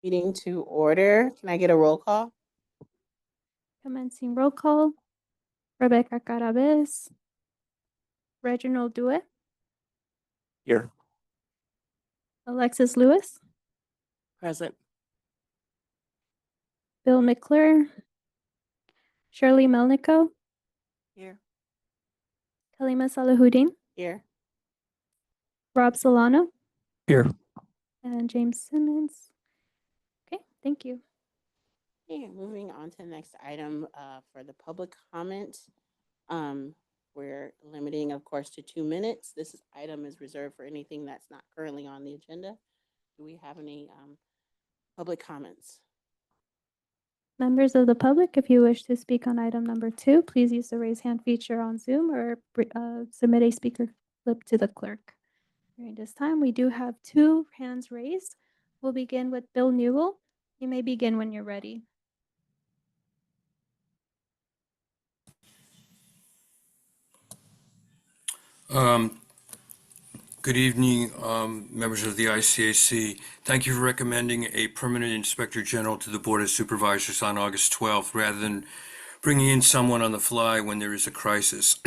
Meeting to order. Can I get a roll call? Commencing roll call. Rebecca Carabez. Reginald Due. Here. Alexis Lewis. Present. Bill McClure. Shirley Melnico. Here. Kalima Salahuddin. Here. Rob Solano. Here. And James Simmons. Okay, thank you. Okay, moving on to the next item for the public comment. We're limiting, of course, to 2 minutes. This item is reserved for anything that's not currently on the agenda. Do we have any public comments? Members of the public, if you wish to speak on item number 2, please use the raise hand feature on Zoom or submit a speaker clip to the clerk. During this time, we do have 2 hands raised. We'll begin with Bill Newell. You may begin when you're ready. Good evening, members of the ICAC. Thank you for recommending a permanent inspector general to the Board of Supervisors on August 12th, rather than bringing in someone on the fly when there is a crisis.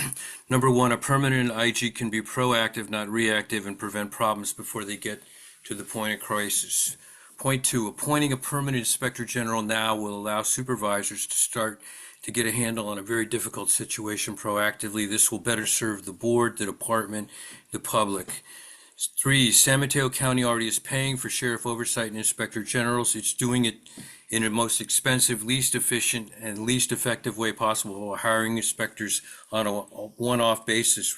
Number one, a permanent IG can be proactive, not reactive, and prevent problems before they get to the point of crisis. Point two, appointing a permanent inspector general now will allow supervisors to start to get a handle on a very difficult situation proactively. This will better serve the board, the department, the public. 3, San Mateo County already is paying for sheriff oversight and inspector generals. It's doing it in the most expensive, least efficient, and least effective way possible, while hiring inspectors on a one-off basis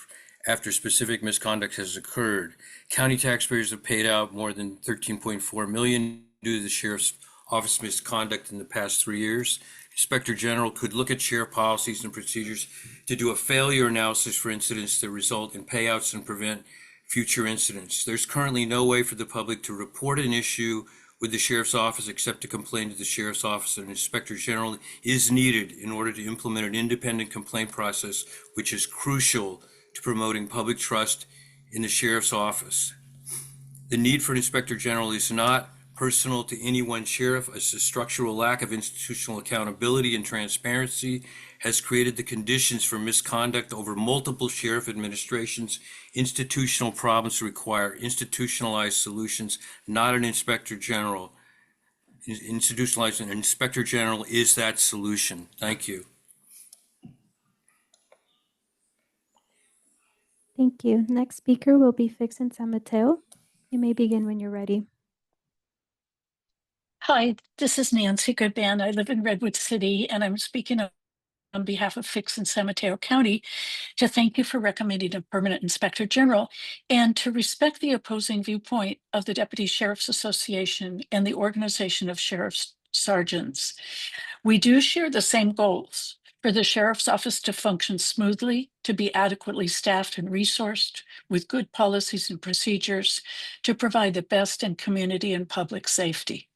after specific misconduct has occurred. County taxpayers have paid out more than $13.4 million due to the sheriff's office misconduct in the past 3 years. Inspector General could look at sheriff policies and procedures to do a failure analysis for incidents that result in payouts and prevent future incidents. There's currently no way for the public to report an issue with the sheriff's office except to complain to the sheriff's office. An inspector general is needed in order to implement an independent complaint process, which is crucial to promoting public trust in the sheriff's office. The need for an inspector general is not personal to any one sheriff, as the structural lack of institutional accountability and transparency has created the conditions for misconduct over multiple sheriff administrations. Institutional problems require institutionalized solutions, not an inspector general. Institutionalized, an inspector general is that solution. Thank you. Thank you. Next speaker will be Fixin San Mateo. You may begin when you're ready. Hi, this is Nancy Goodban. I live in Redwood City, and I'm speaking on behalf of Fixin San Mateo County to thank you for recommending a permanent inspector general and to respect the opposing viewpoint of the Deputy Sheriff's Association and the Organization of Sheriff's Sergeants. We do share the same goals: for the Sheriff's Office to function smoothly, to be adequately staffed and resourced with good policies and procedures, to provide the best in community and public safety.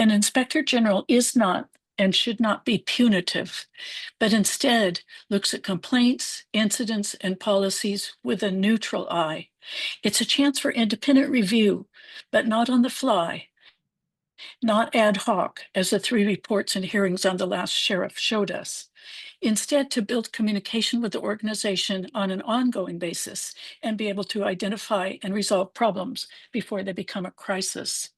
An inspector general is not and should not be punitive, but instead looks at complaints, incidents, and policies with a neutral eye. It's a chance for independent review, but not on the fly, not ad hoc, as the 3 reports and hearings on the last sheriff showed us. Instead, to build communication with the organization on an ongoing basis and be able to identify and resolve problems before they become a crisis.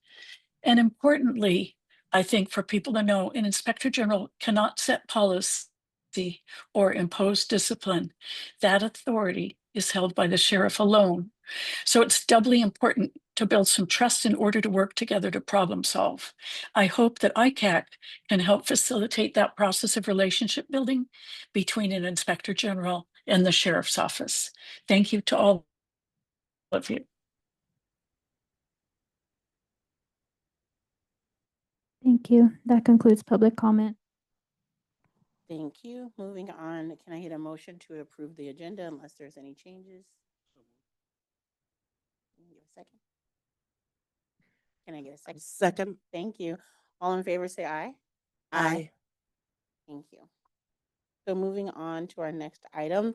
And importantly, I think for people to know, an inspector general cannot set policy or impose discipline. That authority is held by the sheriff alone. So it's doubly important to build some trust in order to work together to problem solve. I hope that ICAC can help facilitate that process of relationship building between an inspector general and the sheriff's office. Thank you to all of you. Thank you. That concludes public comment. Thank you. Moving on, can I get a motion to approve the agenda unless there's any changes? Can you give a second? Can I get a second? Second. Thank you. All in favor, say aye. Aye. Thank you. So moving on to our next item,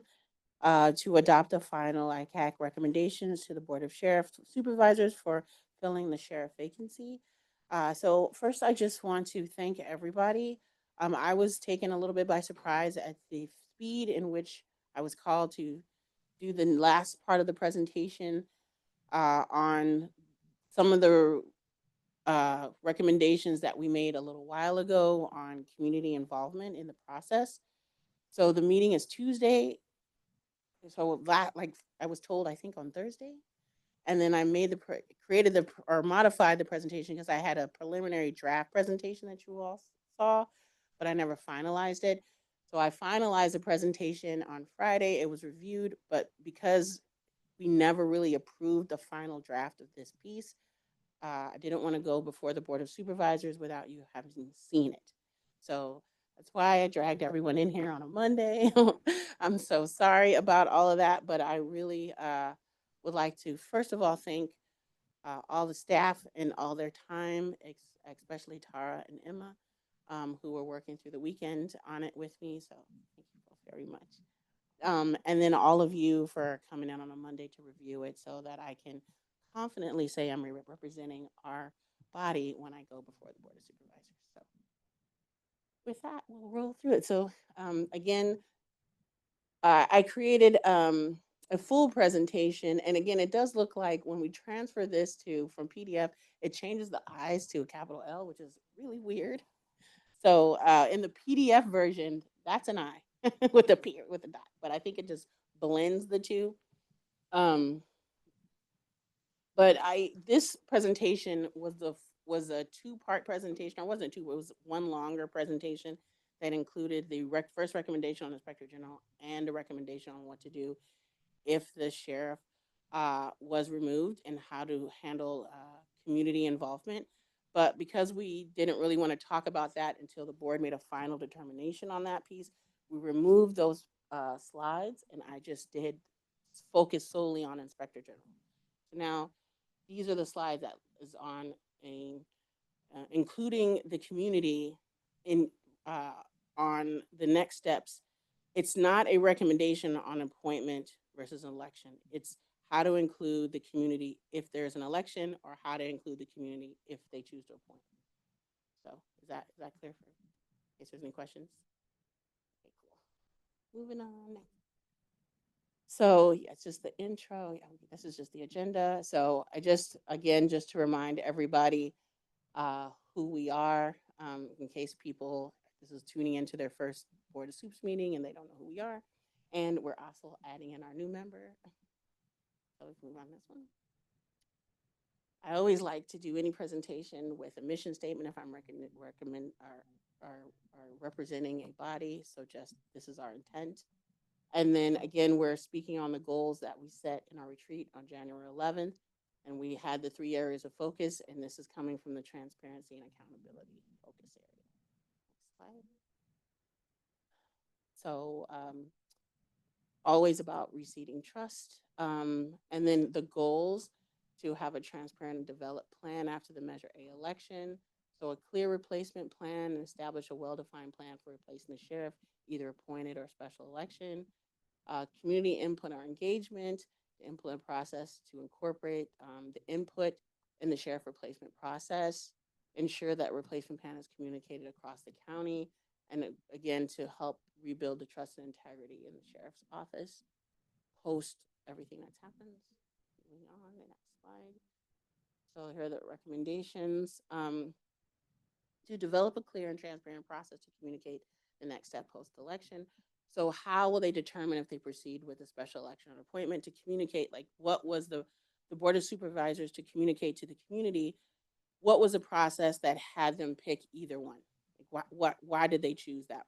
to adopt a final ICAC recommendations to the Board of Sheriff Supervisors for filling the sheriff vacancy. So first, I just want to thank everybody. I was taken a little bit by surprise at the speed in which I was called to do the last part of the presentation on some of the recommendations that we made a little while ago on community involvement in the process. So the meeting is Tuesday. So that, like I was told, I think on Thursday, and then I made created or modified the presentation because I had a preliminary draft presentation that you all saw, but I never finalized it. So I finalized the presentation on Friday. It was reviewed, but because we never really approved the final draft of this piece, I didn't want to go before the Board of Supervisors without you having seen it. So that's why I dragged everyone in here on a Monday. I'm so sorry about all of that, but I really would like to, first of all, thank all the staff and all their time, especially Tara and Emma, who were working through the weekend on it with me. So thank you both very much. And then all of you for coming in on a Monday to review it so that I can confidently say I'm representing our body when I go before the Board of Supervisors. So with that, we'll roll through it. So again, I created a full presentation. And again, it does look like when we transfer this from PDF, it changes the I's to a capital L, which is really weird. So in the PDF version, that's an I with a P with a dot, but I think it just blends the two. But this presentation was a two-part presentation. Or wasn't two, it was one longer presentation that included the first recommendation on the Inspector General and a recommendation on what to do if the sheriff was removed and how to handle community involvement. But because we didn't really want to talk about that until the board made a final determination on that piece, we removed those slides and I just did focus solely on Inspector General. So now these are the slides that is on including the community in on the next steps. It's not a recommendation on appointment versus an election. It's how to include the community if there's an election, or how to include the community if they choose to appoint. So is that clear for in case there's any questions? Okay, cool. Moving on. So yeah, it's just the intro. Yeah, this is just the agenda. So I again, just to remind everybody who we are, in case people, this is tuning into their first Board of Soups meeting and they don't know who we are. And we're also adding in our new member. So we can move on this one. I always like to do any presentation with a mission statement if I'm representing a body. So just, this is our intent. And then again, we're speaking on the goals that we set in our retreat on January 11th. And we had the 3 areas of focus, and this is coming from the transparency and accountability focus area. Next slide. So always about reseeding trust. And then the goals to have a transparent and developed plan after the Measure A election. So a clear replacement plan and establish a well-defined plan for replacing the sheriff, either appointed or special election. Community input or engagement, the implement process to incorporate the input in the sheriff replacement process, ensure that replacement plan is communicated across the county, and again, to help rebuild the trust and integrity in the sheriff's office, post everything that's happened. Moving on, the next slide. So here are the recommendations. To develop a clear and transparent process to communicate the next step post-election. So how will they determine if they proceed with a special election or appointment? To communicate, like, what was the Board of Supervisors to communicate to the community, what was the process that had them pick either one? Like, why did they choose that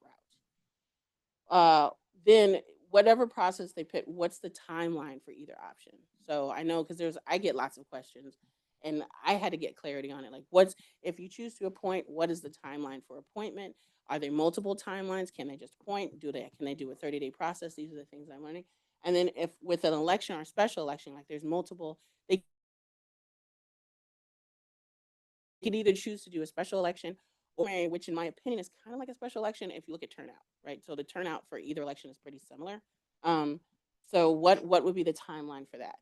route? Then whatever process they pick, what's the timeline for either option? So I know, because I get lots of questions and I had to get clarity on it. Like, if you choose to appoint, what is the timeline for appointment? Are there multiple timelines? Can they just appoint? Can they do a 30-day process? These are the things I'm learning. And then if with an election or special election, like there's multiple, they could either choose to do a special election, or which in my opinion is kind of like a special election if you look at turnout, right? So the turnout for either election is pretty similar. So what would be the timeline for that?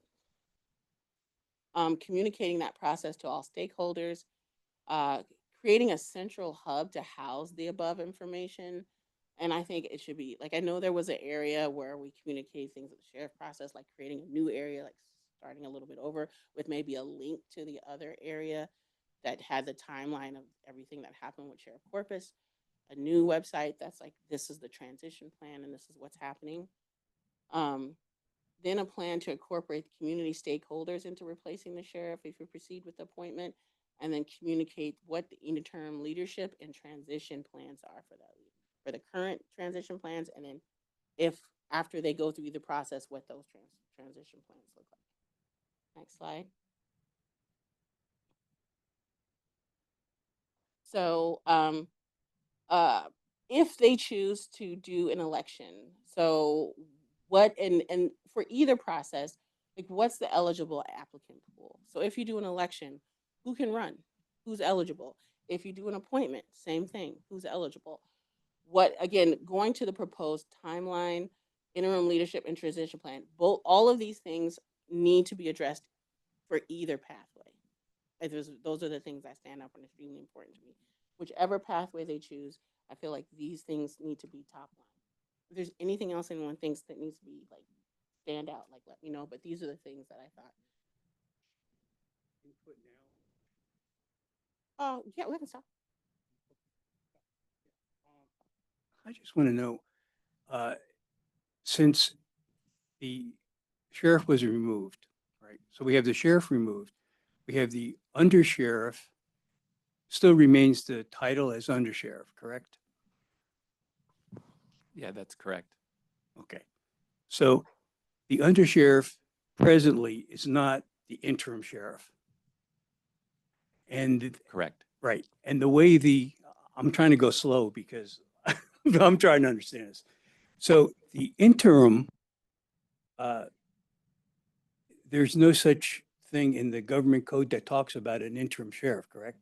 Communicating that process to all stakeholders, uh, creating a central hub to house the above information. And I think it should be like, I know there was an area where we communicate things with the sheriff process, like creating a new area, like starting a little bit over with maybe a link to the other area that had the timeline of everything that happened with Sheriff Corpus, a new website that's like, this is the transition plan and this is what's happening. Um, then a plan to incorporate community stakeholders into replacing the sheriff if you proceed with the appointment, and then communicate what the interim leadership and transition plans are for that, for the current transition plans, and then if after they go through the process, what those transition plans look like. Next slide. So, if they choose to do an election, so what, and for either process, like what's the eligible applicant pool? So if you do an election, who can run? Who's eligible? If you do an appointment, same thing, who's eligible? What, again, going to the proposed timeline, interim leadership and transition plan, both, all of these things need to be addressed for either pathway. And those are the things that stand up and extremely important to me. Whichever pathway they choose, I feel like these things need to be top line. If there's anything else anyone thinks that needs to be like stand out, like let me know. But these are the things that I thought. Oh, yeah, we can stop. I just want to know, since the sheriff was removed, right? So we have the sheriff removed. We have the undersheriff, still remains the title as undersheriff, correct? Yeah, that's correct. Okay. So the undersheriff presently is not the interim sheriff. And Correct. right. And the way I'm trying to go slow because I'm trying to understand this. So the interim, there's no such thing in the government code that talks about an interim sheriff, correct?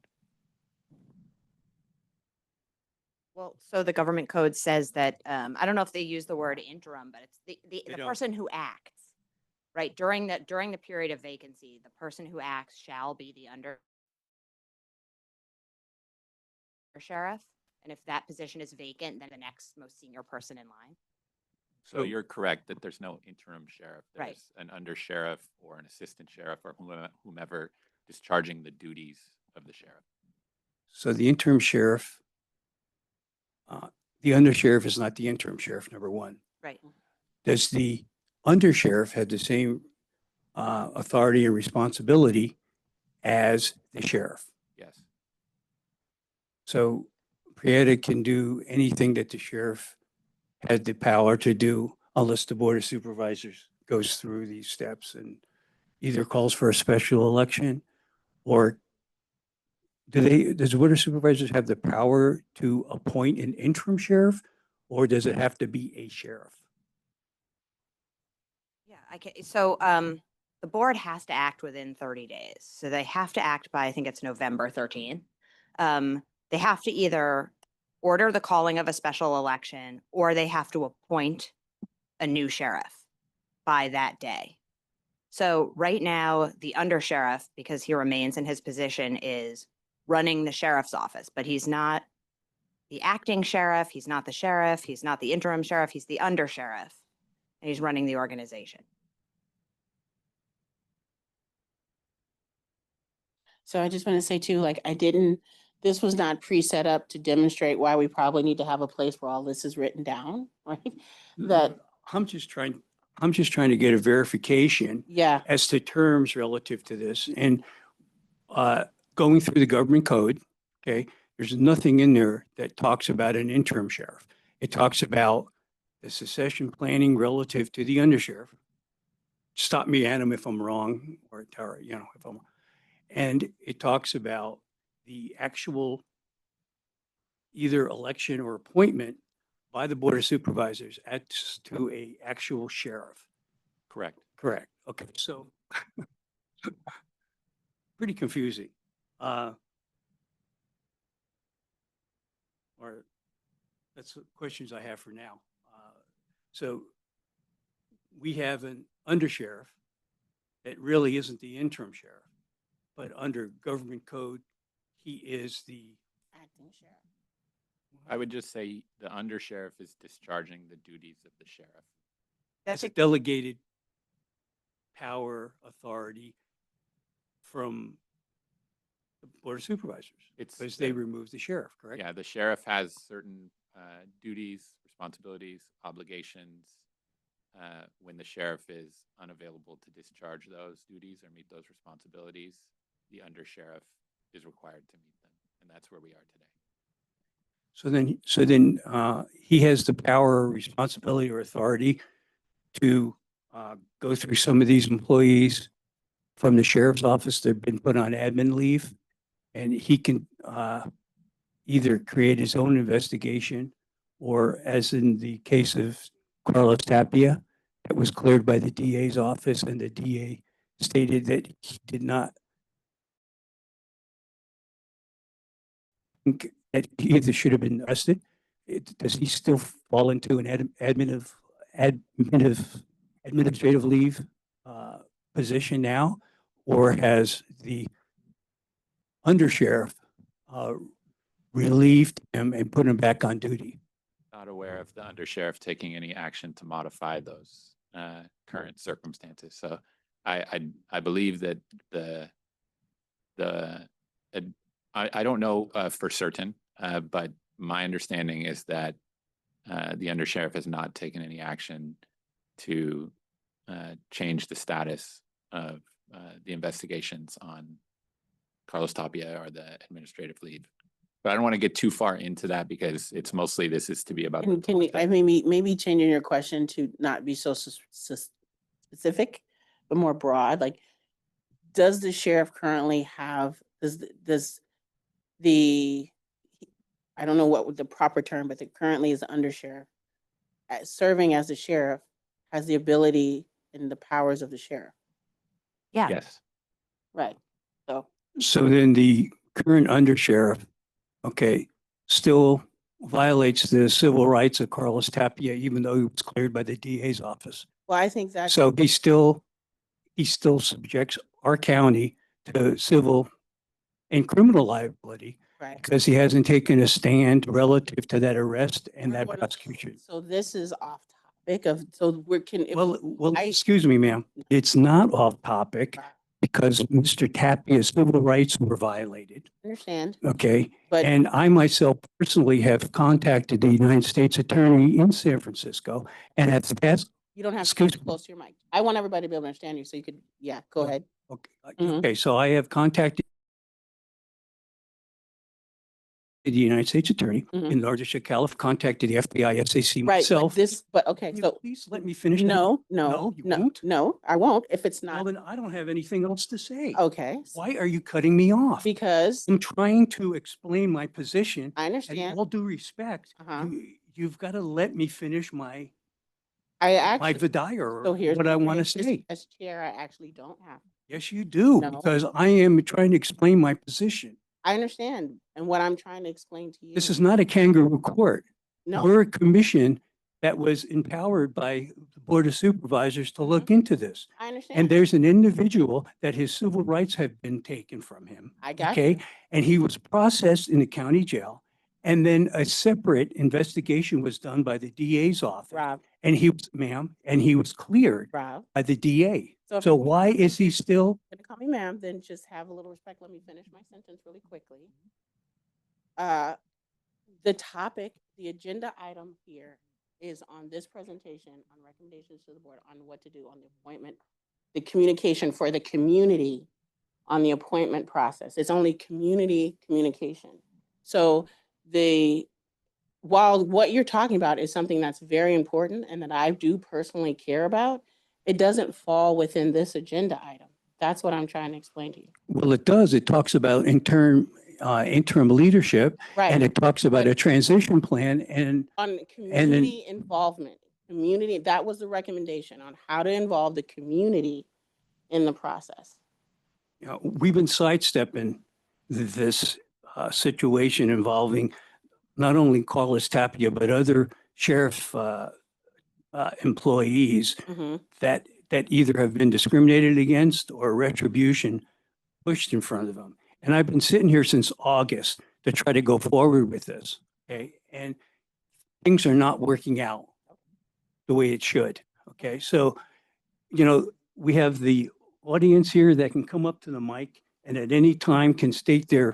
Well, so the government code says that, I don't know if they use the word interim, but it's the They don't. person who acts, right? During the period of vacancy, the person who acts shall be the under sheriff. And if that position is vacant, then the next most senior person in line. So you're correct that there's no interim sheriff. Right. There's an under sheriff or an assistant sheriff or whomever discharging the duties of the sheriff. So the interim sheriff, the undersheriff is not the interim sheriff, number one. Right. Does the undersheriff have the same authority and responsibility as the sheriff? Yes. So Prieta can do anything that the sheriff had the power to do unless the Board of Supervisors goes through these steps and either calls for a special election or does the Board of Supervisors have the power to appoint an interim sheriff or does it have to be a sheriff? Yeah, I can, so, the board has to act within 30 days. So they have to act by, I think it's November 13th. They have to either order the calling of a special election or they have to appoint a new sheriff by that day. So right now, the undersheriff, because he remains in his position, is running the sheriff's office, but he's not the acting sheriff, he's not the sheriff, he's not the interim sheriff, he's the undersheriff, and he's running the organization. So I just want to say too, like this was not pre-set up to demonstrate why we probably need to have a place where all this is written down, right? That, I'm just trying to get a verification yeah, as to terms relative to this and going through the government code, okay, there's nothing in there that talks about an interim sheriff. It talks about the succession planning relative to the undersheriff. Stop me, Adam, if I'm wrong, or Tara, if I'm, and it talks about the actual either election or appointment by the Board of Supervisors to a actual sheriff. Correct. Correct. Okay, so pretty confusing. Or that's the questions I have for now. So we have an undersheriff that really isn't the interim sheriff, but under government code, he is the, Acting sheriff. I would just say the undersheriff is discharging the duties of the sheriff. as a delegated power, authority from the Board of Supervisors. It's Because the- they removed the sheriff, correct? Yeah, the sheriff has certain duties, responsibilities, obligations. When the sheriff is unavailable to discharge those duties or meet those responsibilities, the undersheriff is required to meet them, and that's where we are today. So then he has the power, responsibility, or authority to go through some of these employees from the sheriff's office that have been put on admin leave. And he can either create his own investigation, or as in the case of Carlos Tapia, that was cleared by the DA's office, and the DA stated that he did not think that he either should have been arrested. Does he still fall into an administrative leave position now? Or has the undersheriff relieved him and put him back on duty? Not aware of the undersheriff taking any action to modify those current circumstances. So I believe that I don't know for certain, but my understanding is that the undersheriff has not taken any action to change the status of the investigations on Carlos Tapia or the administrative leave. But I don't want to get too far into that because it's mostly, this is to be about. Can we, I maybe changing your question to not be so specific, but more broad, like, does the sheriff currently have, does the, I don't know what the proper term, but currently is the undersheriff, serving as the sheriff, has the ability and the powers of the sheriff? Yeah. Yes. Right, so. So then the current undersheriff, okay, still violates the civil rights of Carlos Tapia, even though he was cleared by the DA's office. Well, I think that's. So he still subjects our county to civil and criminal liability Right. because he hasn't taken a stand relative to that arrest and that We're- prosecution. So this is off topic of, so we're, Well, I- excuse me, ma'am. It's not off topic Right. because Mr. Tapia's civil rights were violated. understand, Okay. but And I myself personally have contacted the United States Attorney in San Francisco and at the past, you don't have to excuse get me. close to your mic. I want everybody to be able to understand you, so you could, yeah, go Yeah. ahead. okay, Mhm. okay, so I have contacted the United States Attorney Mhm. in Largest California, contacted the FBI, SAC Right, but myself. this, but okay, Can you so, please let me finish? that? no, No, no, you no, won't? no, I won't, if it's Well, not, then I don't have anything else to say. okay. Why are you cutting me off? Because, I'm trying to explain my position. I And understand, all due respect, Uh-huh. you've got to let me finish my I actually, vidire so or here's. what I want to as- say. As chair, I actually don't have. Yes, you do, No. because I am trying to explain my position. I understand, and what I'm trying to explain to you. This is not a kangaroo court. No, We're a commission that was empowered by the Board of Supervisors to look into this. I And understand, there's an individual that his civil rights have been taken from him. I got Okay, you, and he was processed in the county jail. And then a separate investigation was done by the DA's office. Rob, And he was, ma'am, and he was cleared Rob. by the DA. if So you're why is he still? gonna call me ma'am, then just have a little respect, let me finish my sentence really quickly. The topic, the agenda item here is on this presentation on recommendations to the board on what to do on the appointment, the communication for the community on the appointment process. It's only community communication. So while what you're talking about is something that's very important and that I do personally care about, it doesn't fall within this agenda item. That's what I'm trying to explain to you. Well, it does. It talks about interim leadership, and Right, it talks about But- a transition plan and on community involvement, community, that was the recommendation on how to involve the community in the process. you know, we've been sidestepping this situation involving not only Carlos Tapia, but other sheriff employees Mhm. that either have been discriminated against or retribution pushed in front of them. And I've been sitting here since August to try to go forward with this, okay? And things are not working out the way it should, okay? So, we have the audience here that can come up to the mic and at any time can state their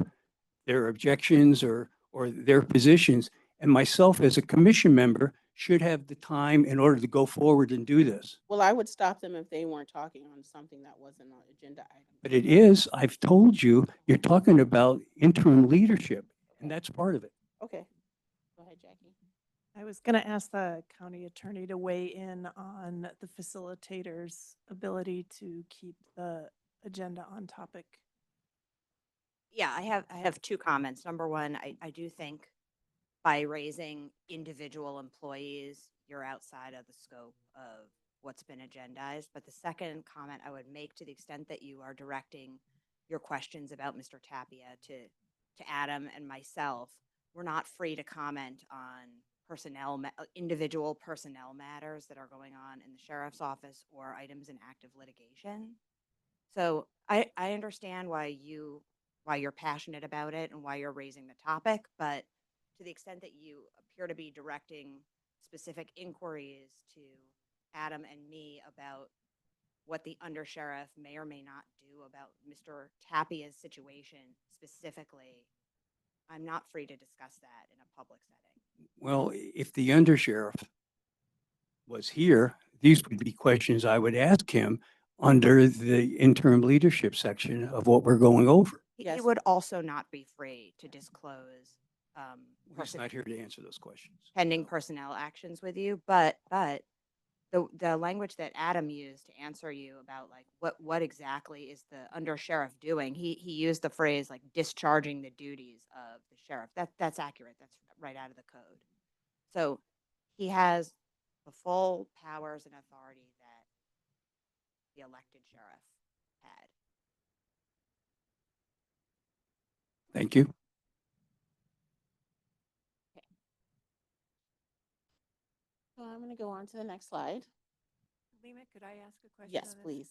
objections or their positions. And myself as a commission member should have the time in order to go forward and do this. Well, I would stop them if they weren't talking on something that wasn't an agenda item. But it is, I've told you, you're talking about interim leadership, and that's part of it. Okay. Go ahead, Jackie. I was going to ask the county attorney to weigh in on the facilitator's ability to keep the agenda on topic. Yeah, I have two comments. Number one, I do think by raising individual employees, you're outside of the scope of what's been agendized. But the second comment I would make, to the extent that you are directing your questions about Mr. Tapia to Adam and myself, we're not free to comment on individual personnel matters that are going on in the sheriff's office or items in active litigation. So I understand why you're passionate about it and why you're raising the topic, but to the extent that you appear to be directing specific inquiries to Adam and me about what the undersheriff may or may not do about Mr. Tapia's situation specifically, I'm not free to discuss that in a public setting. Well, if the undersheriff was here, these would be questions I would ask him under the interim leadership section of what we're going over. He Yes. would also not be free to disclose He's not here to answer those questions. pending personnel actions with you, but the language that Adam used to answer you about like what exactly is the undersheriff doing, he used the phrase like discharging the duties of the sheriff. That's accurate. That's right out of the code. So he has the full powers and authority that the elected sheriff had. Thank you. So I'm going to go on to the next slide. Lima, could I ask a question? Yes, on this? please.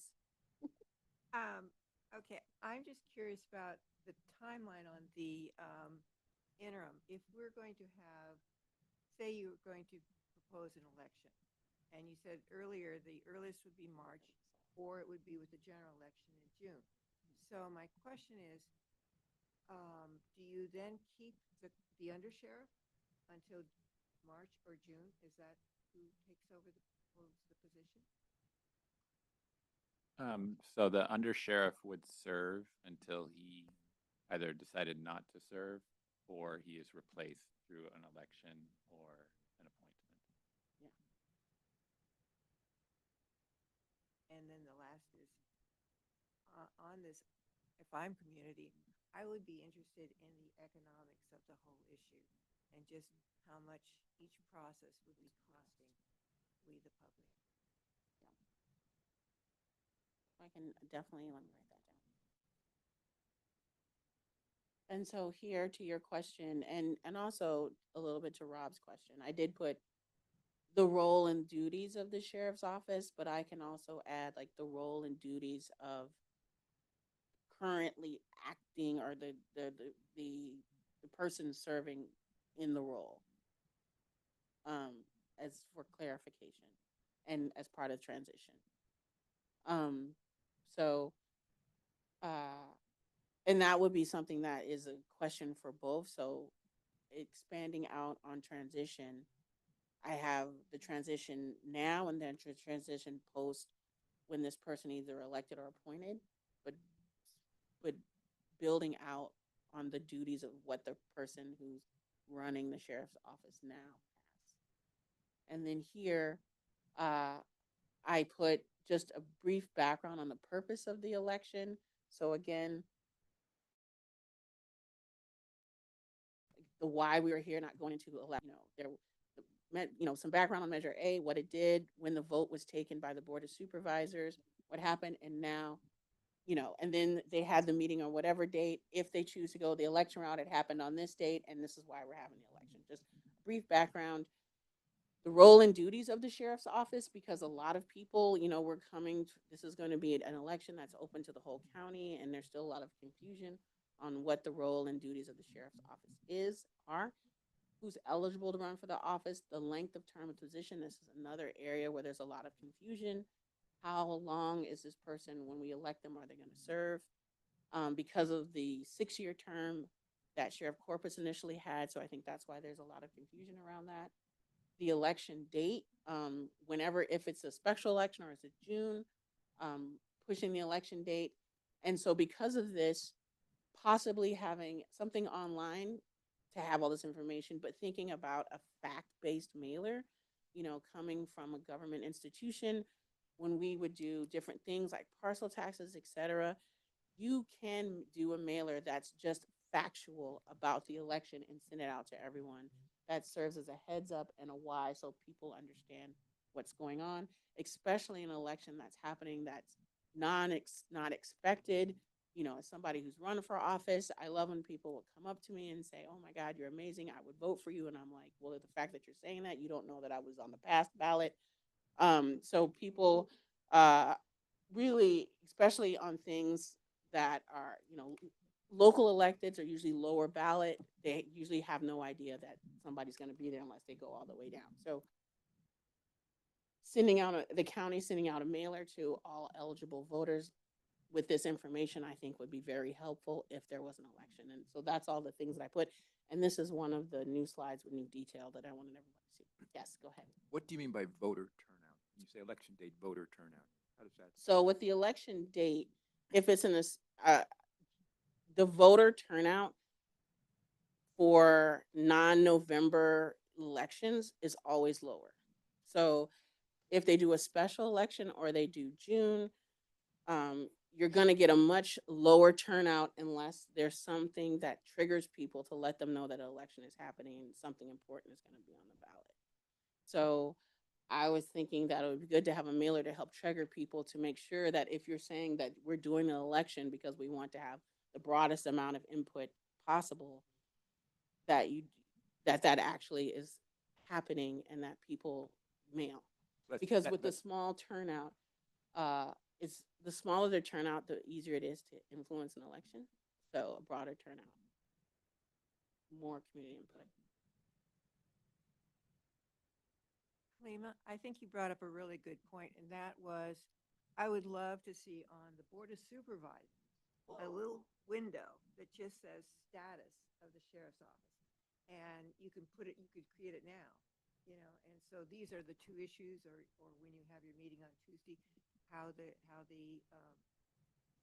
Okay, I'm just curious about the timeline on the interim. If we're going to have, say you're going to propose an election, and you said earlier the earliest would be March, or it would be with the general election in June. So my question is, do you then keep the undersheriff until March or June? Is that who takes over holds the position? So the undersheriff would serve until he either decided not to serve or he is replaced through an election or an appointment. And then the last is, on this, if I'm community, I would be interested in the economics of the whole issue and just how much each process would be costing we, the public. I can definitely let me write that down. And so here to your question, and also a little bit to Rob's question, I did put the role and duties of the sheriff's office, but I can also add like the role and duties of currently acting or the person serving in the role, as for clarification and as part of transition. So, and that would be something that is a question for both. So expanding out on transition, I have the transition now and then transition post when this person either elected or appointed, but building out on the duties of what the person who's running the sheriff's office now has. And then here, I put just a brief background on the purpose of the election. So again, the why we were here, not going into election, some background on Measure A, what it did, when the vote was taken by the Board of Supervisors, what happened, and now, and then they had the meeting on whatever date. If they choose to go the election route, it happened on this date, and this is why we're having the election. Just brief background. The role and duties of the sheriff's office, because a lot of people, this is going to be an election that's open to the whole county, and there's still a lot of confusion on what the role and duties of the sheriff's office are, who's eligible to run for the office, the length of term of position. This is another area where there's a lot of confusion. How long is this person, when we elect them, are they going to serve? Because of the 6-year term that Sheriff Corpus initially had. So I think that's why there's a lot of confusion around that. The election date, whenever, if it's a special election or is it June, pushing the election date. And so because of this, possibly having something online to have all this information, but thinking about a fact-based mailer, coming from a government institution, when we would do different things like parcel taxes, et cetera, you can do a mailer that's just factual about the election and send it out to everyone. That serves as a heads up and a why, so people understand what's going on, especially an election that's happening that's not expected. As somebody who's running for office, I love when people will come up to me and say, "Oh my God, you're amazing. I would vote for you." And I'm like, well, the fact that you're saying that, you don't know that I was on the past ballot. So people really, especially on things that are, local electeds are usually lower ballot. They usually have no idea that somebody's going to be there unless they go all the way down. So the county sending out a mailer to all eligible voters with this information, I think would be very helpful if there was an election. And so that's all the things that I put. And this is one of the new slides with new detail that I wanted everybody to see. Yes, go ahead. What do you mean by voter turnout? When you say election date, voter turnout, how does that? So with the election date, if it's in this, the voter turnout for non-November elections is always lower. So if they do a special election or they do June, you're going to get a much lower turnout unless there's something that triggers people to let them know that an election is happening and something important is going to be on the ballot. So I was thinking that it would be good to have a mailer to help trigger people to make sure that if you're saying that we're doing an election because we want to have the broadest amount of input possible, that that actually is happening and that people mail. Because with the small turnout, it's the smaller the turnout, the easier it is to influence an election. So a broader turnout, more community input. Lima, I think you brought up a really good point, and that was, I would love to see on the Board of Supervisors a little window that just says status of the sheriff's office. And you can create it now, and so these are the two issues, or when you have your meeting on Tuesday, how the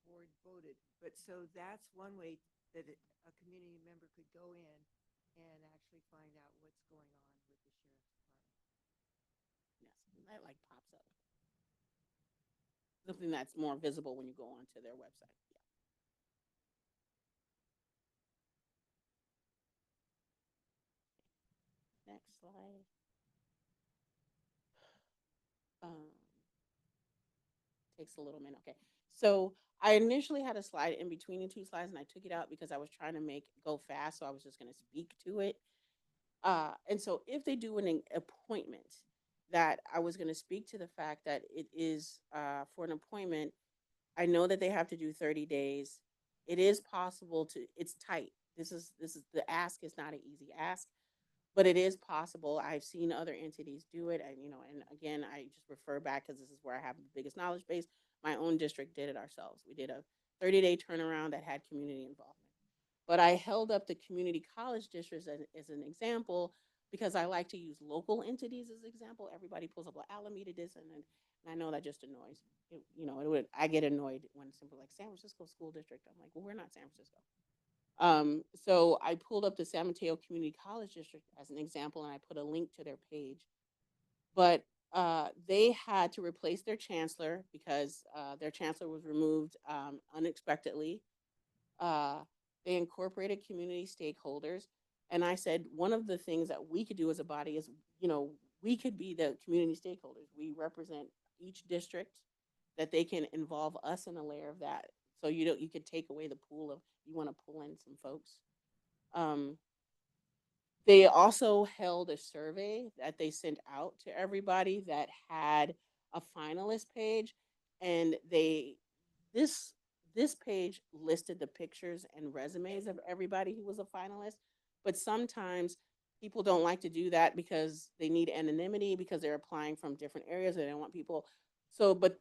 board voted. But so that's one way that a community member could go in and actually find out what's going on with the sheriff's department. Yes, that like pops up. Something that's more visible when you go onto their website. Yeah. Next slide. Takes a little minute. Okay. So I initially had a slide in between the two slides and I took it out because I was trying to go fast. So I was just going to speak to it. And so if they do an appointment, that I was going to speak to the fact that it is for an appointment. I know that they have to do 30 days. It is possible it's tight. This is the ask is not an easy ask, but it is possible. I've seen other entities do it. And, and again, I just refer back because this is where I have the biggest knowledge base. My own district did it ourselves. We did a 30-day turnaround that had community involvement. But I held up the community college districts as an example because I like to use local entities as an example. Everybody pulls up, well, Alameda this, and I know that just annoys. I get annoyed when simple like San Francisco School District. I'm like, well, we're not San Francisco. So I pulled up the San Mateo Community College District as an example, and I put a link to their page. But they had to replace their chancellor because their chancellor was removed unexpectedly. They incorporated community stakeholders. And I said, one of the things that we could do as a body is, we could be the community stakeholders. We represent each district, that they can involve us in a layer of that. So you could take away the pool of, you want to pull in some folks. They also held a survey that they sent out to everybody that had a finalist page. And this this page listed the pictures and resumes of everybody who was a finalist, but sometimes people don't like to do that because they need anonymity, because they're applying from different areas. They don't want people. So, but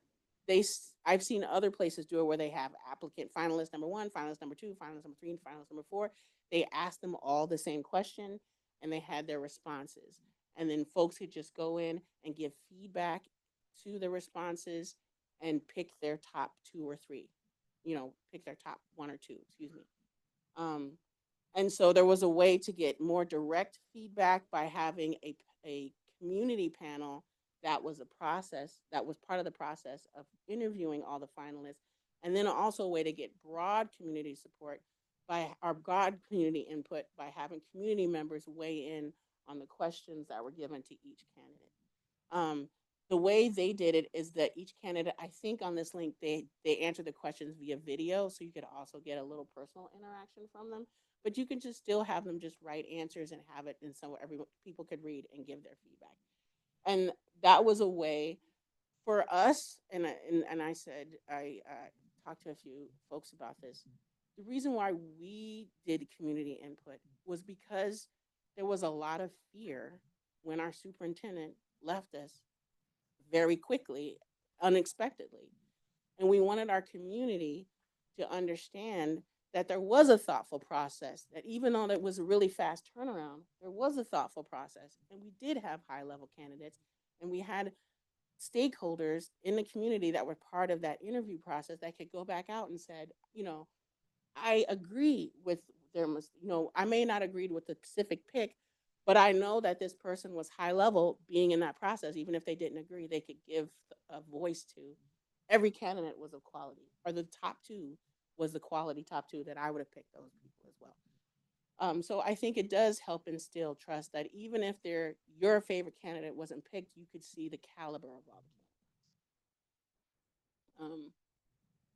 I've seen other places do it where they have applicant finalist number 1, finalist number 2, finalist number 3, and finalist number 4. They asked them all the same question and they had their responses. And then folks could just go in and give feedback to the responses and pick their top 2 or 3, pick their top 1 or 2, excuse me. And so there was a way to get more direct feedback by having a community panel that was part of the process of interviewing all the finalists. And then also a way to get broad community support broad community input by having community members weigh in on the questions that were given to each candidate. The way they did it is that each candidate, I think on this link, they answered the questions via video, so you could also get a little personal interaction from them. But you can just still have them just write answers and have it in somewhere people could read and give their feedback. And that was a way for us, and I said, I talked to a few folks about this. The reason why we did community input was because there was a lot of fear when our superintendent left us very quickly, unexpectedly. And we wanted our community to understand that there was a thoughtful process, that even though it was a really fast turnaround, there was a thoughtful process. And we did have high-level candidates, and we had stakeholders in the community that were part of that interview process that could go back out and said, I agree with I may not agree with the specific pick, but I know that this person was high level being in that process. Even if they didn't agree, they could give a voice to every candidate was of quality, or the top 2 was the quality top 2 that I would have picked those people as well. So I think it does help instill trust that even if your favorite candidate wasn't picked, you could see the caliber of all the candidates.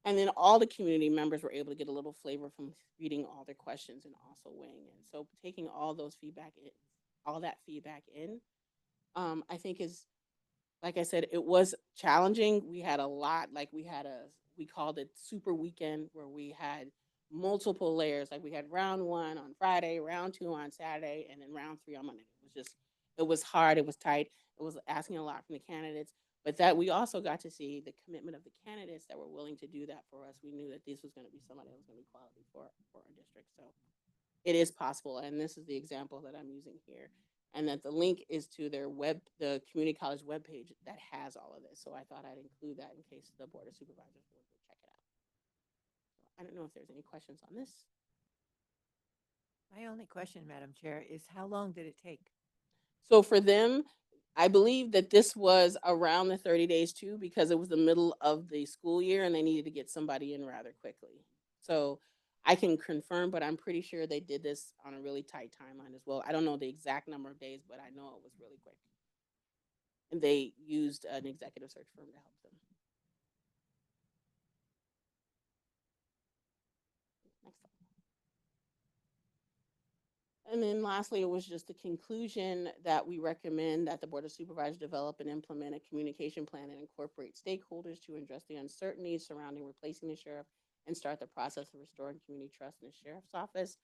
And then all the community members were able to get a little flavor from reading all their questions and also weighing in. So taking all that feedback in, I think is, like I said, it was challenging. We had a lot, we called it super weekend, where we had multiple layers. Like we had round 1 on Friday, round 2 on Saturday, and then round 3 on Monday. It was hard. It was tight. It was asking a lot from the candidates. But that we also got to see the commitment of the candidates that were willing to do that for us. We knew that this was going to be somebody that was going to be quality for our district. So it is possible. And this is the example that I'm using here. And that the link is to the community college webpage that has all of this. So I thought I'd include that in case the Board of Supervisors would check it out. I don't know if there's any questions on this. My only question, Madam Chair, is how long did it take? So for them, I believe that this was around the 30 days too, because it was the middle of the school year and they needed to get somebody in rather quickly. So I can confirm, but I'm pretty sure they did this on a really tight timeline as well. I don't know the exact number of days, but I know it was really quick. And they used an executive search firm to help them. Next slide. And then lastly, it was just the conclusion that we recommend that the Board of Supervisors develop and implement a communication plan and incorporate stakeholders to address the uncertainties surrounding replacing the sheriff and start the process of restoring community trust in the sheriff's office.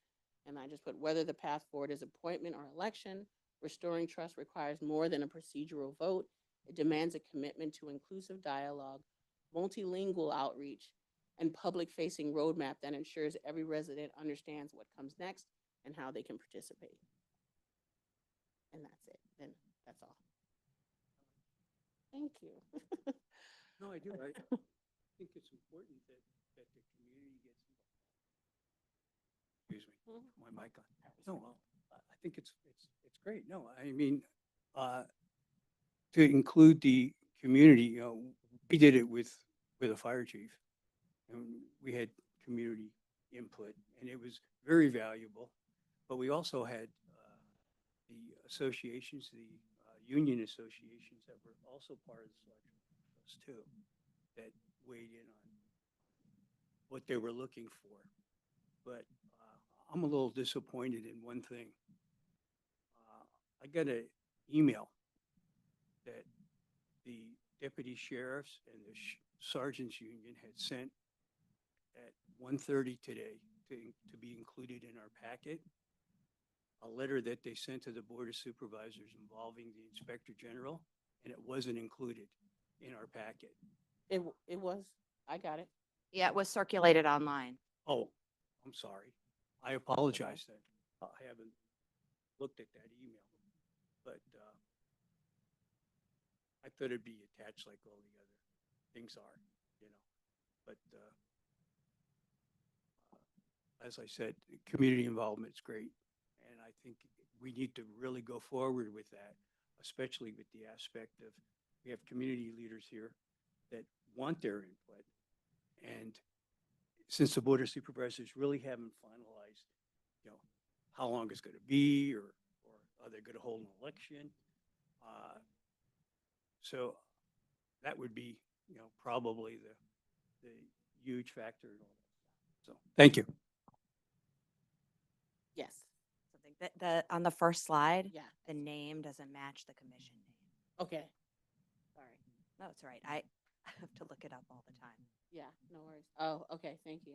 And I just put whether the path forward is appointment or election, restoring trust requires more than a procedural vote. It demands a commitment to inclusive dialogue, multilingual outreach, and public-facing roadmap that ensures every resident understands what comes next and how they can participate. And that's it. Then that's all. Thank you. No, I do. I think it's important that the community gets involved. Excuse me, my mic on. No, I think it's great. No, I mean, to include the community, we did it with a fire chief, and we had community input, and it was very valuable. But we also had the associations, the union associations that were also part of the selection process too, that weighed in on what they were looking for. But I'm a little disappointed in one thing. I got an email that the deputy sheriffs and the sergeants union had sent at 1:30 today to be included in our packet, a letter that they sent to the Board of Supervisors involving the Inspector General, and it wasn't included in our packet. It was, I got it. Yeah, it was circulated online. Oh, I'm sorry. I apologize then. I haven't looked at that email, but I thought it'd be attached like all the other things are, you know. But as I said, community involvement is great. And I think we need to really go forward with that, especially with the aspect of, we have community leaders here that want their input. And since the Board of Supervisors really haven't finalized, you know, how long it's going to be, or are they going to hold an election? So that would be, you know, probably the huge factor in all that. So, thank you. Yes, Something that on the first slide, yeah, the name doesn't match the commission name. okay. Sorry. No, it's all right. I have to look it up all the time. Yeah, no worries. Oh, okay, thank you.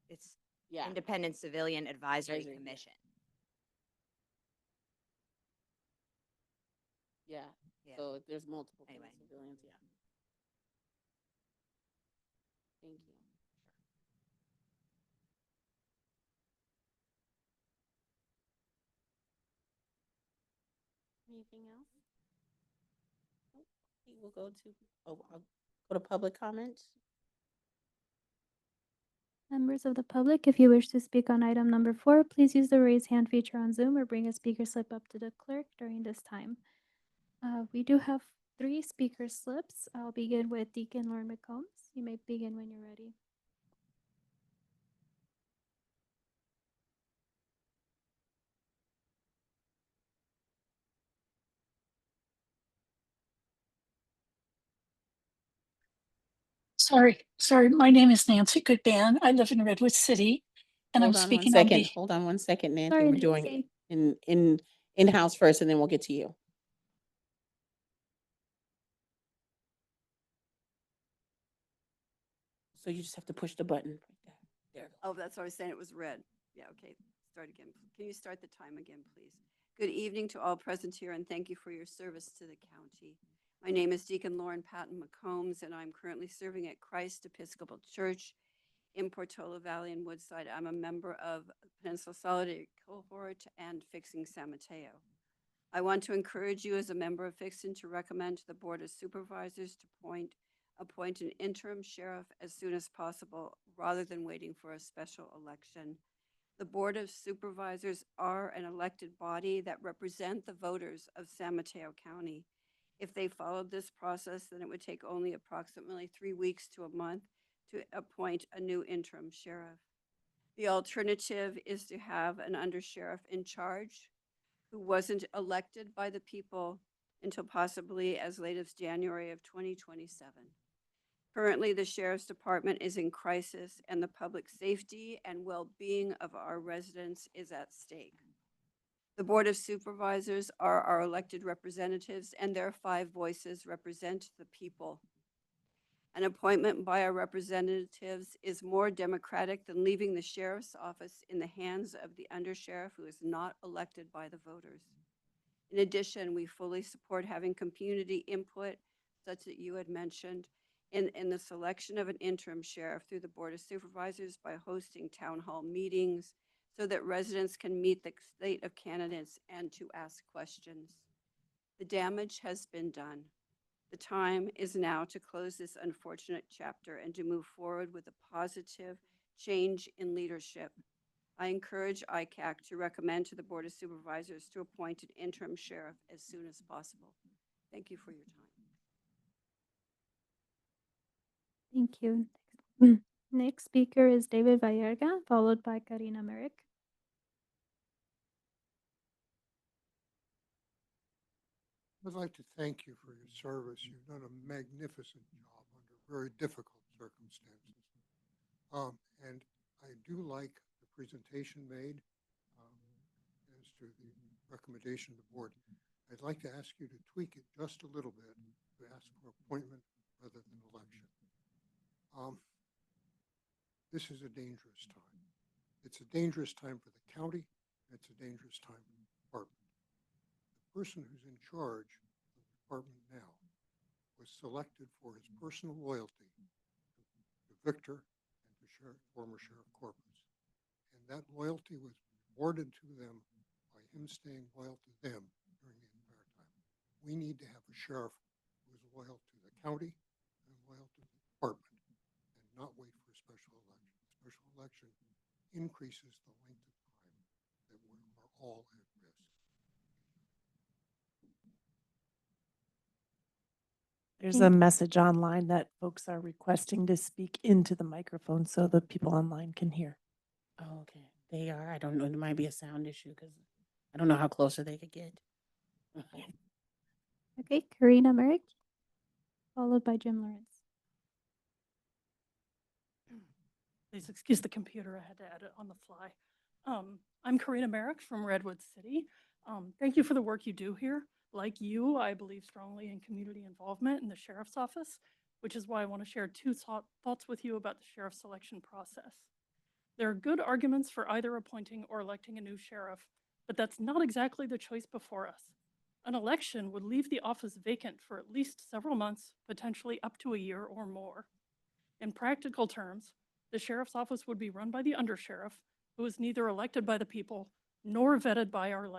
It's Yeah, Independent Civilian Advisory Advisory, yeah. Commission. yeah. Yeah. So there's multiple Anyway. civilians, yeah. Thank you. Anything else? Nope. Okay, we'll go to, I'll go to public comment. Members of the public, if you wish to speak on item number 4, please use the raise hand feature on Zoom or bring a speaker slip up to the clerk during this time. We do have 3 speaker slips. I'll begin with Deacon Lauren McCombs. You may begin when you're ready. Sorry. My name is Nancy Goodban. I live in Redwood City, and I'm Hold on one speaking on second. behalf. Hold on one second, Nancy. Sorry, We're doing it Nancy. in-house first, and then we'll get to you. So you just have to push the button right there. There it goes. Oh, that's what I was saying. It was red. Yeah, okay. Start again. Can you start the time again, please? Good evening to all present here, and thank you for your service to the county. My name is Deacon Lauren Patton McCombs, and I'm currently serving at Christ Episcopal Church in Portola Valley and Woodside. I'm a member of Peninsula Solidarity Cohort and Fixing San Mateo. I want to encourage you as a member of Fixing to recommend to the Board of Supervisors to appoint an interim sheriff as soon as possible rather than waiting for a special election. The Board of Supervisors are an elected body that represent the voters of San Mateo County. If they followed this process, then it would take only approximately 3 weeks to a month to appoint a new interim sheriff. The alternative is to have an undersheriff in charge who wasn't elected by the people until possibly as late as January of 2027. Currently, the Sheriff's Department is in crisis, and the public safety and well-being of our residents is at stake. The Board of Supervisors are our elected representatives, and their 5 voices represent the people. An appointment by our representatives is more democratic than leaving the sheriff's office in the hands of the undersheriff who is not elected by the voters. In addition, we fully support having community input, such that you had mentioned, in the selection of an interim sheriff through the Board of Supervisors by hosting town hall meetings so that residents can meet the slate of candidates and to ask questions. The damage has been done. The time is now to close this unfortunate chapter and to move forward with a positive change in leadership. I encourage ICAC to recommend to the Board of Supervisors to appoint an interim sheriff as soon as possible. Thank you for your time. Thank you. Next speaker is David Vallarga, followed by Karina Merrick. I'd like to thank you for your service. You've done a magnificent job under very difficult circumstances. And I do like the presentation made as to the recommendation of the board. I'd like to ask you to tweak it just a little bit to ask for appointment rather than election. This is a dangerous time. It's a dangerous time for the county. It's a dangerous time for the department. The person who's in charge of the department now was selected for his personal loyalty to Victor and to former Sheriff Corpus. And that loyalty was rewarded to them by him staying loyal to them during the entire time. We need to have a sheriff who is loyal to the county and loyal to the department and not wait for a special election. A special election increases the length of time that we are all at risk. There's a message online that folks are requesting to speak into the microphone so the people online can hear. Oh, okay. They are. I don't know. There might be a sound issue because I don't know how closer they could get. Okay, Karina Merrick, followed by Jim Lawrence. Please excuse the computer. I had to add it on the fly. I'm Karina Merrick from Redwood City. Thank you for the work you do here. Like you, I believe strongly in community involvement in the sheriff's office, which is why I want to share two thoughts with you about the sheriff selection process. There are good arguments for either appointing or electing a new sheriff, but that's not exactly the choice before us. An election would leave the office vacant for at least several months, potentially up to a year or more. In practical terms, the sheriff's office would be run by the undersheriff, who is neither elected by the people nor vetted by our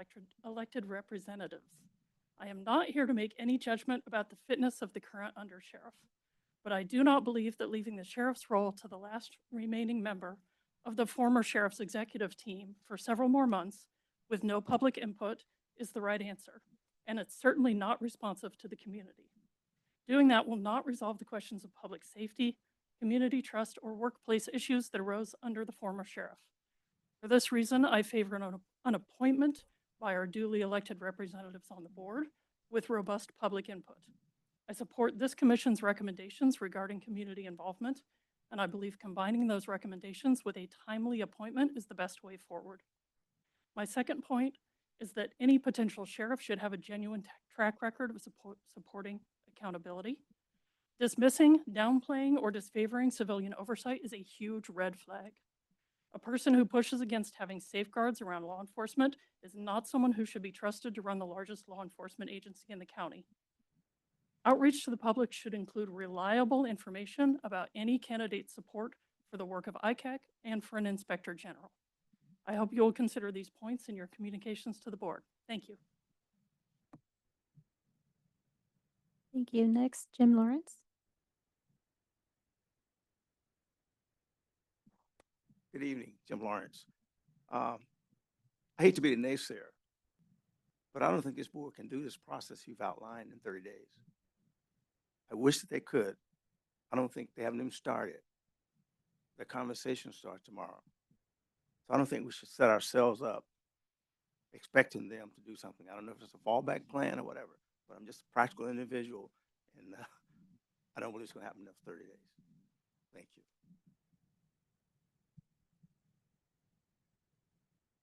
elected representatives. I am not here to make any judgment about the fitness of the current undersheriff, but I do not believe that leaving the sheriff's role to the last remaining member of the former sheriff's executive team for several more months with no public input is the right answer, and it's certainly not responsive to the community. Doing that will not resolve the questions of public safety, community trust, or workplace issues that arose under the former sheriff. For this reason, I favor an appointment by our duly elected representatives on the board with robust public input. I support this commission's recommendations regarding community involvement, and I believe combining those recommendations with a timely appointment is the best way forward. My second point is that any potential sheriff should have a genuine track record of supporting accountability. Dismissing, downplaying, or disfavoring civilian oversight is a huge red flag. A person who pushes against having safeguards around law enforcement is not someone who should be trusted to run the largest law enforcement agency in the county. Outreach to the public should include reliable information about any candidate's support for the work of ICAC and for an inspector general. I hope you will consider these points in your communications to the board. Thank you. Thank you. Next, Jim Lawrence. Good evening, Jim Lawrence. I hate to be a naysayer, but I don't think this board can do this process you've outlined in 30 days. I wish that they could. I don't think they haven't even started. The conversation starts tomorrow. So I don't think we should set ourselves up expecting them to do something. I don't know if it's a fallback plan or whatever, but I'm just a practical individual, and I don't believe it's going to happen in 30 days. Thank you.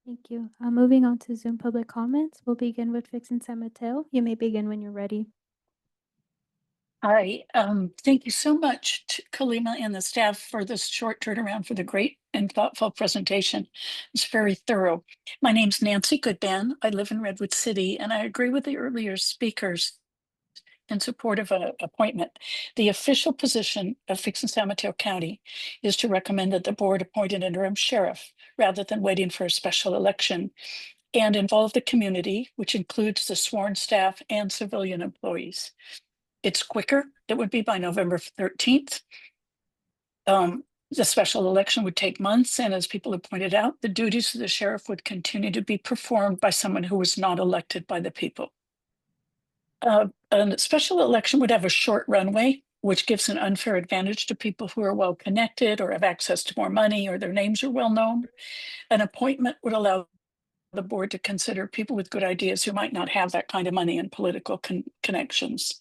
Thank you. Moving on to Zoom public comments. We'll begin with Vixen San Mateo. You may begin when you're ready. Hi, thank you so much to Kalima and the staff for this short turnaround for the great and thoughtful presentation. It's very thorough. My name's Nancy Goodban. I live in Redwood City, and I agree with the earlier speakers in support of an appointment. The official position of Vixen San Mateo County is to recommend that the board appoint an interim sheriff rather than waiting for a special election and involve the community, which includes the sworn staff and civilian employees. It's quicker. It would be by November 13th. The special election would take months, and as people have pointed out, the duties of the sheriff would continue to be performed by someone who was not elected by the people. A special election would have a short runway, which gives an unfair advantage to people who are well connected or have access to more money or their names are well known. An appointment would allow the board to consider people with good ideas who might not have that kind of money and political connections.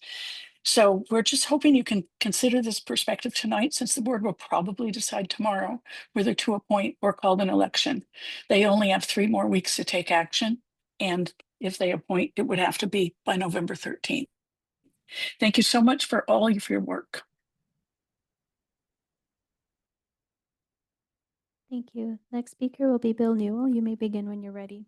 So we're just hoping you can consider this perspective tonight, since the board will probably decide tomorrow whether to appoint or call an election. They only have 3 more weeks to take action, and if they appoint, it would have to be by November 13th. Thank you so much for all of your work. Thank you. Next speaker will be Bill Newell. You may begin when you're ready.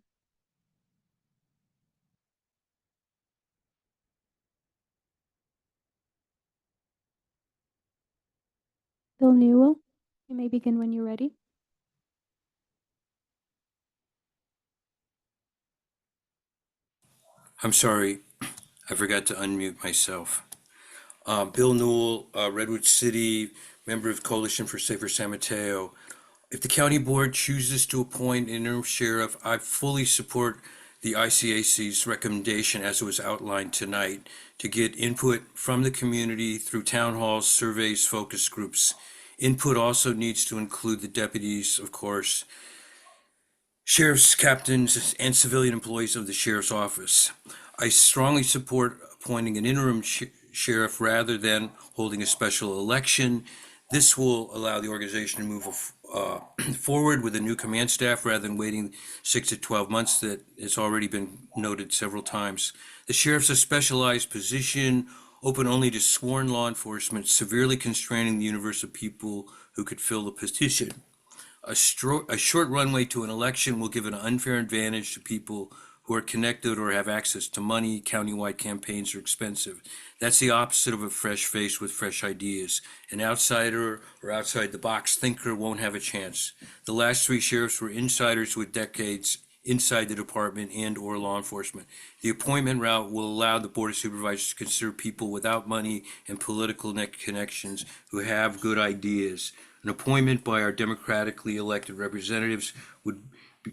Bill Newell, you may begin when you're ready. I'm sorry, I forgot to unmute myself. Bill Newell, Redwood City, member of Coalition for Safer San Mateo. If the county board chooses to appoint an interim sheriff, I fully support the ICAC's recommendation as it was outlined tonight to get input from the community through town halls, surveys, focus groups. Input also needs to include the deputies, of course, sheriffs, captains, and civilian employees of the sheriff's office. I strongly support appointing an interim sheriff rather than holding a special election. This will allow the organization to move forward with a new command staff rather than waiting 6 to 12 months that has already been noted several times. The sheriff's a specialized position, open only to sworn law enforcement, severely constraining the universe of people who could fill the position. A short runway to an election will give an unfair advantage to people who are connected or have access to money. Countywide campaigns are expensive. That's the opposite of a fresh face with fresh ideas. An outsider or outside the box thinker won't have a chance. The last 3 sheriffs were insiders with decades inside the department and or law enforcement. The appointment route will allow the Board of Supervisors to consider people without money and political connections who have good ideas. An appointment by our democratically elected representatives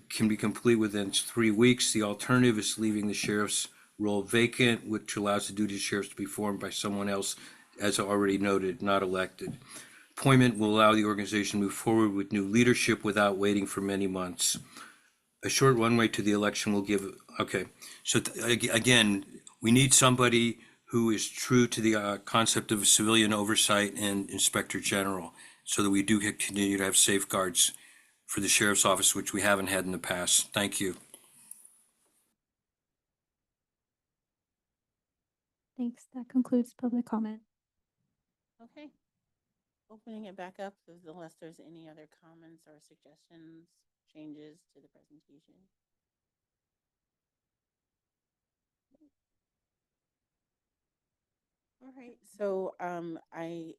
can be complete within 3 weeks. The alternative is leaving the sheriff's role vacant, which allows the duty of sheriffs to be performed by someone else, as already noted, not elected. Appointment will allow the organization to move forward with new leadership without waiting for many months. A short runway to the election will give, okay. So again, we need somebody who is true to the concept of civilian oversight and inspector general, so that we do continue to have safeguards for the sheriff's office, which we haven't had in the past. Thank you. Thanks. That concludes public comment. Okay. Opening it back up, unless there's any other comments or suggestions, changes to the presentation. All right, so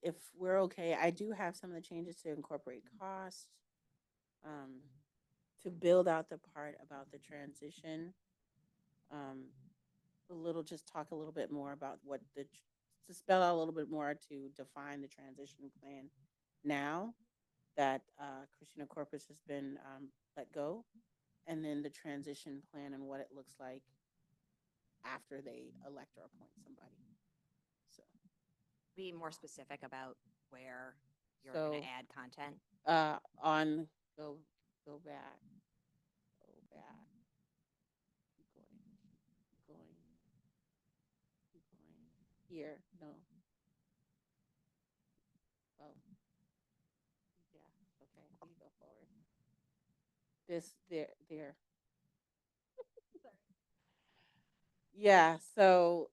if we're okay, I do have some of the changes to incorporate cost, to build out the part about the transition. Just talk a little bit more about to spell out a little bit more to define the transition plan now that Christina Corpus has been let go, and then the transition plan and what it looks like after they elect or appoint somebody. So Be more specific about where you're going to add content. On go back, keep going here. No. Oh, yeah. Okay, you go forward. This there. Yeah. So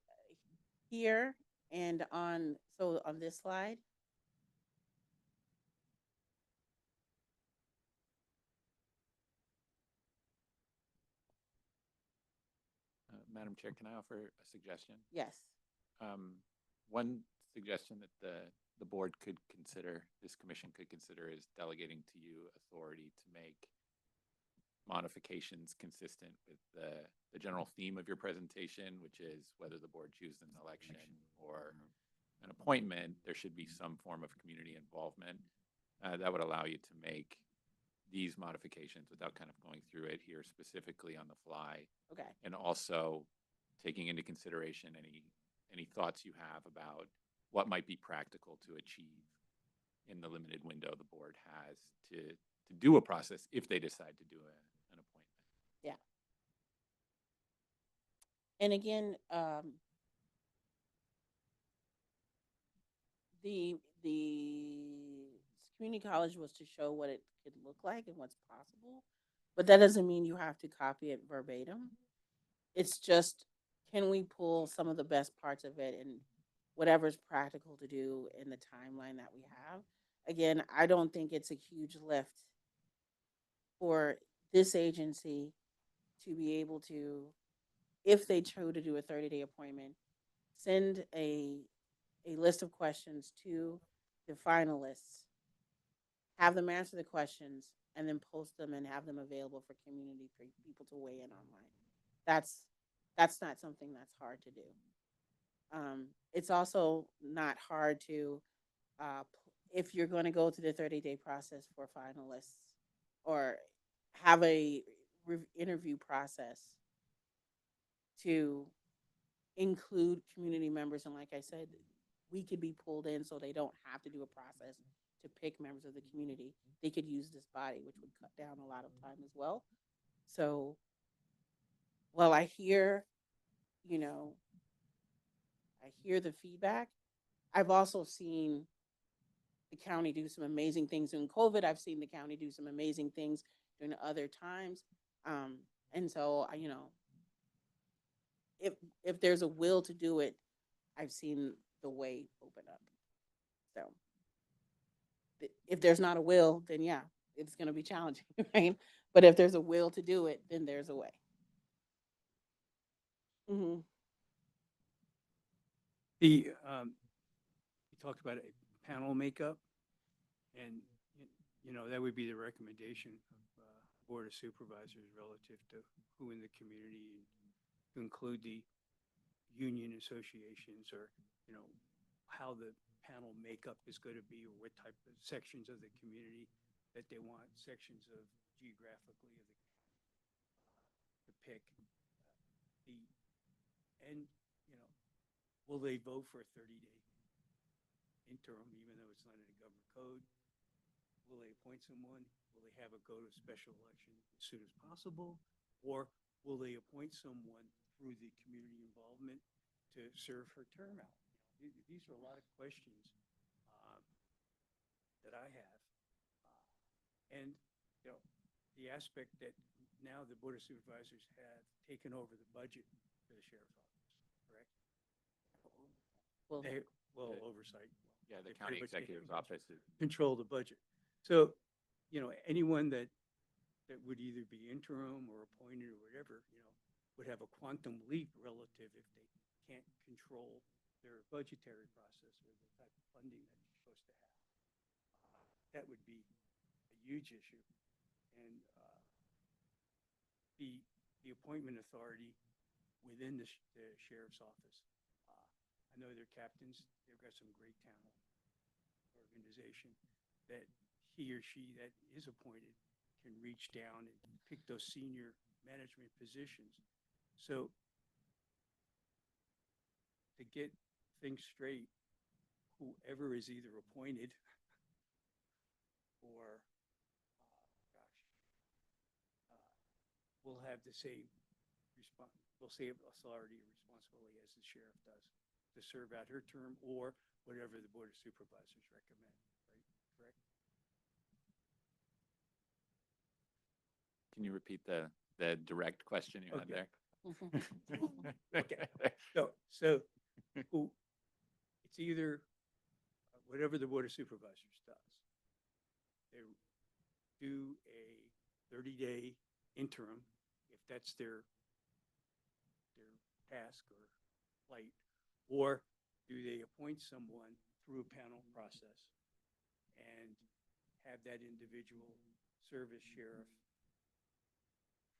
here and on this slide. Madam Chair, can I offer a suggestion? Yes. One suggestion that the board could consider, this commission could consider, is delegating to you authority to make modifications consistent with the general theme of your presentation, which is whether the board chooses an election or an appointment, there should be some form of community involvement. That would allow you to make these modifications without kind of going through it here specifically on the fly. Okay. And also taking into consideration any thoughts you have about what might be practical to achieve in the limited window the board has to do a process if they decide to do an appointment. Yeah. And again, the community college was to show what it could look like and what's possible, but that doesn't mean you have to copy it verbatim. It's just, can we pull some of the best parts of it and whatever's practical to do in the timeline that we have? Again, I don't think it's a huge lift for this agency to be able to, if they chose to do a 30-day appointment, send a list of questions to the finalists, have them answer the questions, and then post them and have them available for community, for people to weigh in online. That's not something that's hard to do. It's also not hard to, if you're going to go through the 30-day process for finalists or have a interview process, to include community members. And like I said, we could be pulled in so they don't have to do a process to pick members of the community. They could use this body, which would cut down a lot of time as well. So while I hear, you know, I hear the feedback, I've also seen the county do some amazing things during COVID. I've seen the county do some amazing things during other times. And so, you know, if there's a will to do it, I've seen the way open up. So if there's not a will, then yeah, it's going to be challenging, right? But if there's a will to do it, then there's a way. Mm-hmm. You talked about a panel makeup, and you know, that would be the recommendation of Board of Supervisors relative to who in the community, to include the union associations, or, you know, how the panel makeup is going to be, or what type of sections of the community that they want, sections of geographically of the to pick. And, you know, will they vote for a 30-day interim, even though it's not in the government code? Will they appoint someone? Will they have it go to a special election as soon as possible? Or will they appoint someone through the community involvement to serve her term out? You know, these are a lot of questions that I have. And, you know, the aspect that now the Board of Supervisors have taken over the budget for the sheriff's office, correct? Well, Oversight. Yeah, the They county pretty much executive's office is. control the budget. So, you know, anyone that would either be interim or appointed or whatever, you know, would have a quantum leap relative if they can't control their budgetary process or the type of funding that you're supposed to have. That would be a huge issue. And the appointment authority within the sheriff's office. I know they're captains. They've got some great talent. Organization that he or she that is appointed can reach down and pick those senior management positions. So to get things straight, whoever is either appointed or will have the same authority or responsibility as the sheriff does to serve out her term or whatever the Board of Supervisors recommend, right? Correct? Can you repeat the direct question you had Okay. there? Okay. So it's either whatever the Board of Supervisors does. They do a 30-day interim, if that's their task or plight, or do they appoint someone through a panel process and have that individual serve as sheriff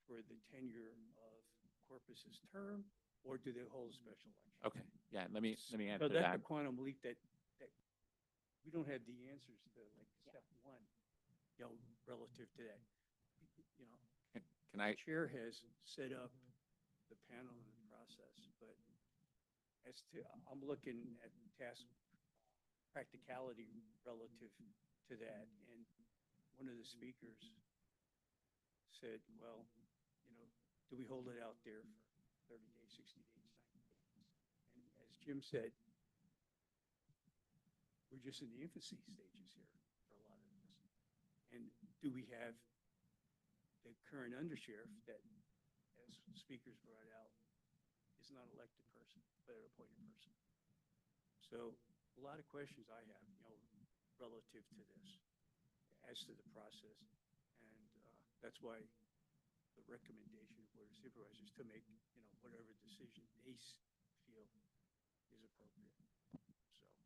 for the tenure of Corpus's term, or do they hold a special election? Okay, yeah, let me So answer that's that. the quantum leap that we don't have the answers to, like step one, you know, relative to that. You know, Can I, chair has set up the panel and the process, but as to, I'm looking at task practicality relative to that. And one of the speakers said, well, you know, do we hold it out there for 30 days, 60 days, 90 days? And as Jim said, we're just in the infancy stages here for a lot of this. And do we have the current undersheriff that, as speakers brought out, is not an elected person, but an appointed person? So a lot of questions I have, you know, relative to this, as to the process. And That's why the recommendation of Board of Supervisors to make, whatever decision they feel is appropriate. So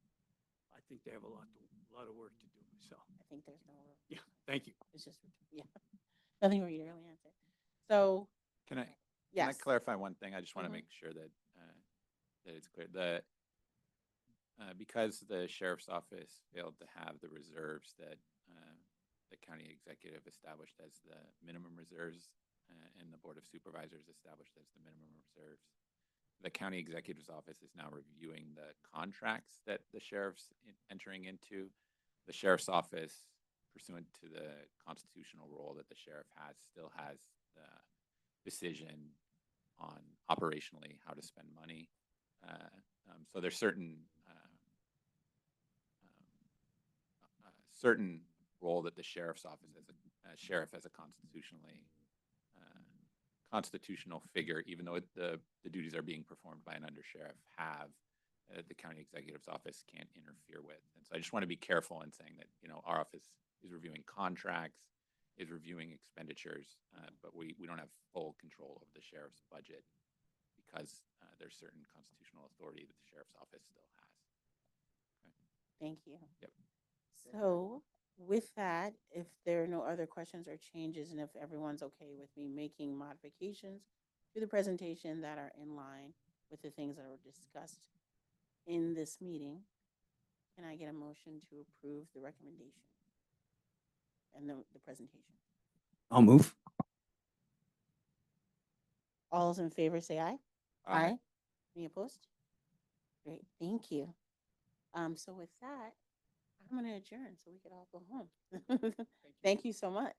I think they have a lot of work to do myself. I think there's no, Yeah, thank you. it's just, yeah, nothing for you to really answer. So, Can I yes. clarify one thing? I just want to Mhm. make sure that that it's clear. Because the sheriff's office failed to have the reserves that the county executive established as the minimum reserves and the Board of Supervisors established as the minimum reserves, the county executive's office is now reviewing the contracts that the sheriff's entering into. The sheriff's office, pursuant to the constitutional role that the sheriff has, still has the decision on operationally how to spend money. So there's certain role that the sheriff's office as a sheriff as a constitutional figure, even though the duties are being performed by an undersheriff, have the county executive's office can't interfere with. And so I just want to be careful in saying that, our office is reviewing contracts, is reviewing expenditures, but we don't have full control of the sheriff's budget because there's certain constitutional authority that the sheriff's office still has. Okay. Thank you. Yep. So with that, if there are no other questions or changes, and if everyone's okay with me making modifications to the presentation that are in line with the things that were discussed in this meeting, can I get a motion to approve the recommendation and the presentation? I'll move. All those in favor say aye. Aye. Any opposed? Great, thank you. So with that, I'm gonna adjourn so we can all go home. Thank you so much.